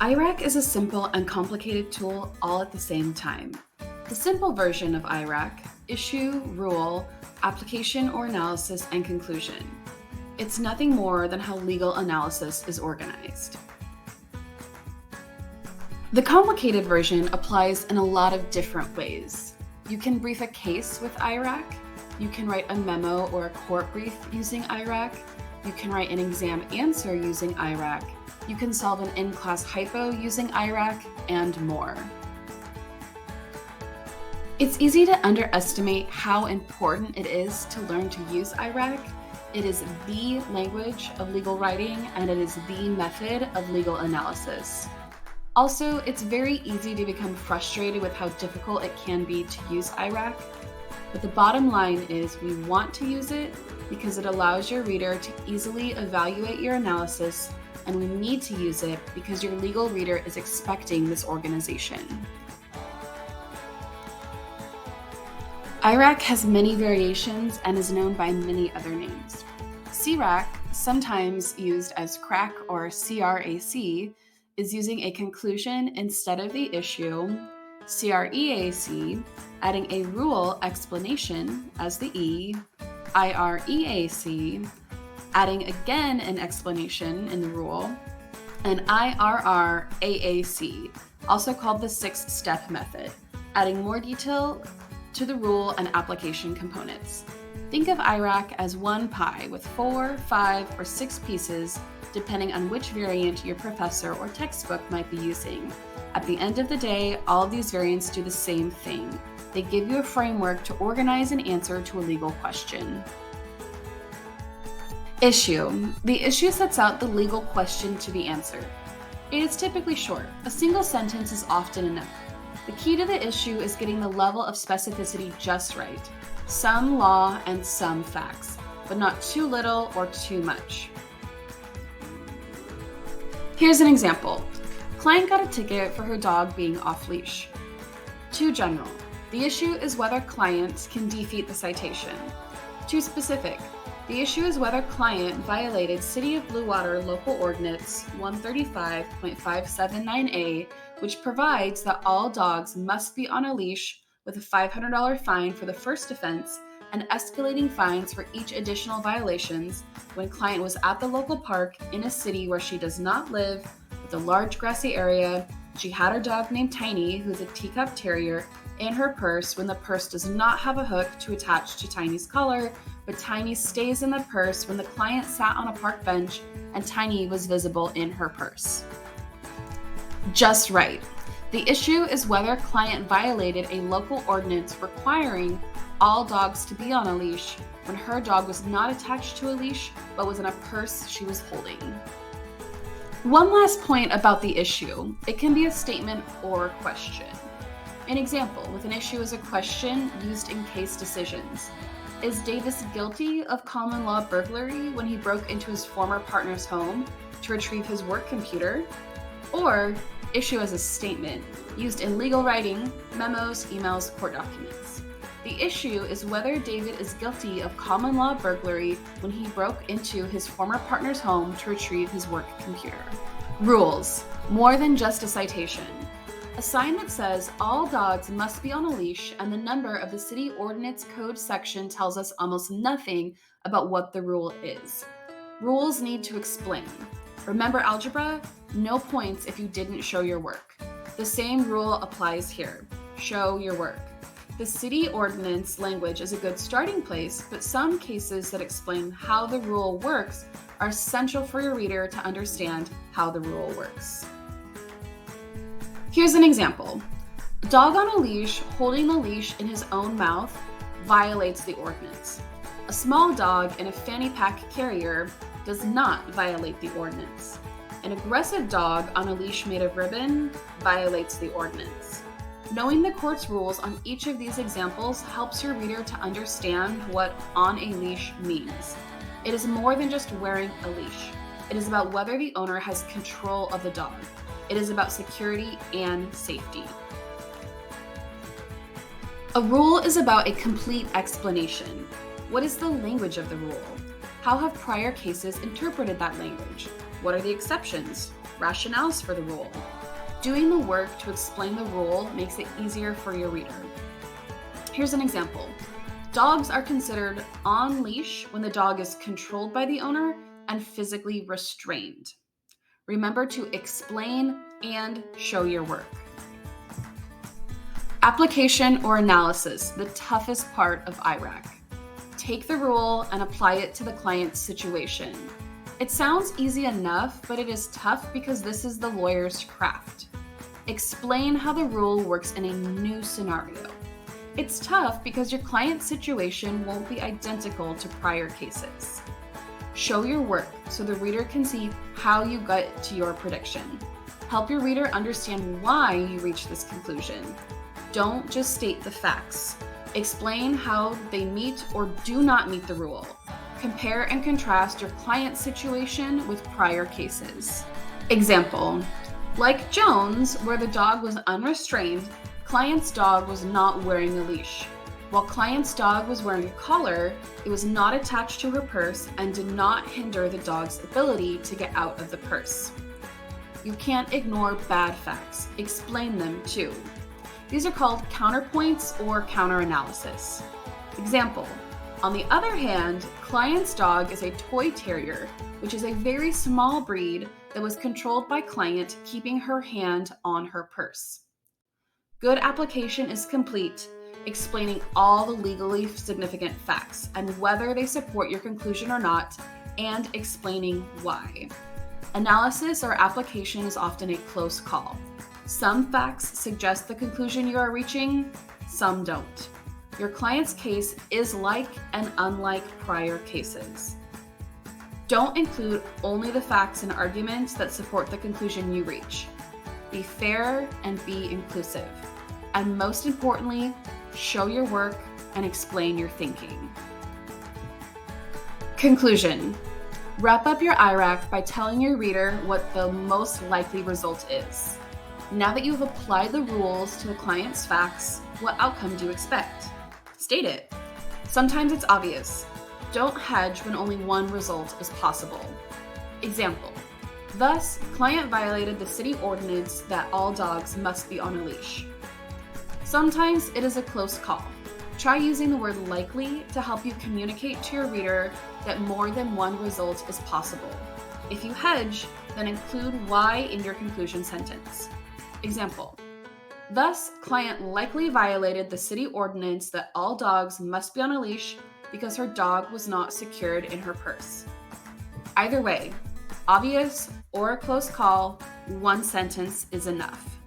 IRAC is a simple and complicated tool all at the same time. The simple version of IRAC: issue, rule, application or analysis, and conclusion. It's nothing more than how legal analysis is organized. The complicated version applies in a lot of different ways. You can brief a case with IRAC. You can write a memo or a court brief using IRAC. You can write an exam answer using IRAC. You can solve an in-class hypo using IRAC, and more. It's easy to underestimate how important it is to learn to use IRAC. It is the language of legal writing, and it is the method of legal analysis. Also, it's very easy to become frustrated with how difficult it can be to use IRAC. But the bottom line is we want to use it because it allows your reader to easily evaluate your analysis, and we need to use it because your legal reader is expecting this organization. IRAC has many variations and is known by many other names. CRAC, sometimes used as CRAC or CRAC, is using a conclusion instead of the issue. CREAC, adding a rule explanation as the E. IREAC, adding again an explanation in the rule. And IRRAAC, also called the six-step method, adding more detail to the rule and application components. Think of IRAC as one pie with 4, 5, or 6 pieces, depending on which variant your professor or textbook might be using. At the end of the day, all of these variants do the same thing. They give you a framework to organize an answer to a legal question. Issue. The issue sets out the legal question to be answered. It is typically short. A single sentence is often enough. The key to the issue is getting the level of specificity just right. Some law and some facts, but not too little or too much. Here's an example. Client got a ticket for her dog being off-leash. Too general. The issue is whether client can defeat the citation. Too specific. The issue is whether client violated City of Blue Water Local Ordinance 135.579A, which provides that all dogs must be on a leash with a $500 fine for the first offense and escalating fines for each additional violations when client was at the local park in a city where she does not live with a large grassy area. She had her dog named Tiny, who's a teacup terrier, in her purse when the purse does not have a hook to attach to Tiny's collar, but Tiny stays in the purse when the client sat on a park bench and Tiny was visible in her purse. Just right. The issue is whether client violated a local ordinance requiring all dogs to be on a leash when her dog was not attached to a leash but was in a purse she was holding. One last point about the issue. It can be a statement or a question. An example with an issue is a question used in case decisions. Is Davis guilty of common law burglary when he broke into his former partner's home to retrieve his work computer? Or issue as a statement used in legal writing, memos, emails, court documents. The issue is whether David is guilty of common law burglary when he broke into his former partner's home to retrieve his work computer. Rules. More than just a citation. A sign that says all dogs must be on a leash and the number of the city ordinance code section tells us almost nothing about what the rule is. Rules need to explain. Remember algebra? No points if you didn't show your work. The same rule applies here. Show your work. The city ordinance language is a good starting place, but some cases that explain how the rule works are essential for your reader to understand how the rule works. Here's an example. A dog on a leash holding the leash in his own mouth violates the ordinance. A small dog in a fanny pack carrier does not violate the ordinance. An aggressive dog on a leash made of ribbon violates the ordinance. Knowing the court's rules on each of these examples helps your reader to understand what on a leash means. It is more than just wearing a leash. It is about whether the owner has control of the dog. It is about security and safety. A rule is about a complete explanation. What is the language of the rule? How have prior cases interpreted that language? What are the exceptions? rationales for the rule. Doing the work to explain the rule makes it easier for your reader. Here's an example. Dogs are considered on leash when the dog is controlled by the owner and physically restrained. Remember to explain and show your work. Application or analysis, the toughest part of IRAC. Take the rule and apply it to the client's situation. It sounds easy enough, but it is tough because this is the lawyer's craft. Explain how the rule works in a new scenario. It's tough because your client's situation won't be identical to prior cases. Show your work so the reader can see how you got to your prediction. Help your reader understand why you reached this conclusion. Don't just state the facts. Explain how they meet or do not meet the rule. Compare and contrast your client's situation with prior cases. Example, like Jones, where the dog was unrestrained, client's dog was not wearing a leash. While client's dog was wearing a collar, it was not attached to her purse and did not hinder the dog's ability to get out of the purse. You can't ignore bad facts. Explain them too. These are called counterpoints or counter-analysis. Example, on the other hand, client's dog is a toy terrier, which is a very small breed that was controlled by client keeping her hand on her purse. Good application is complete, explaining all the legally significant facts and whether they support your conclusion or not, and explaining why. Analysis or application is often a close call. Some facts suggest the conclusion you are reaching, some don't. Your client's case is like and unlike prior cases. Don't include only the facts and arguments that support the conclusion you reach. Be fair and be inclusive. And most importantly, show your work and explain your thinking. Conclusion. Wrap up your IRAC by telling your reader what the most likely result is. Now that you've applied the rules to the client's facts, what outcome do you expect? State it. Sometimes it's obvious. Don't hedge when only one result is possible. Example. Thus, client violated the city ordinance that all dogs must be on a leash. Sometimes it is a close call. Try using the word likely to help you communicate to your reader that more than one result is possible. If you hedge, then include why in your conclusion sentence. Example. Thus, client likely violated the city ordinance that all dogs must be on a leash because her dog was not secured in her purse. Either way, obvious or a close call, one sentence is enough.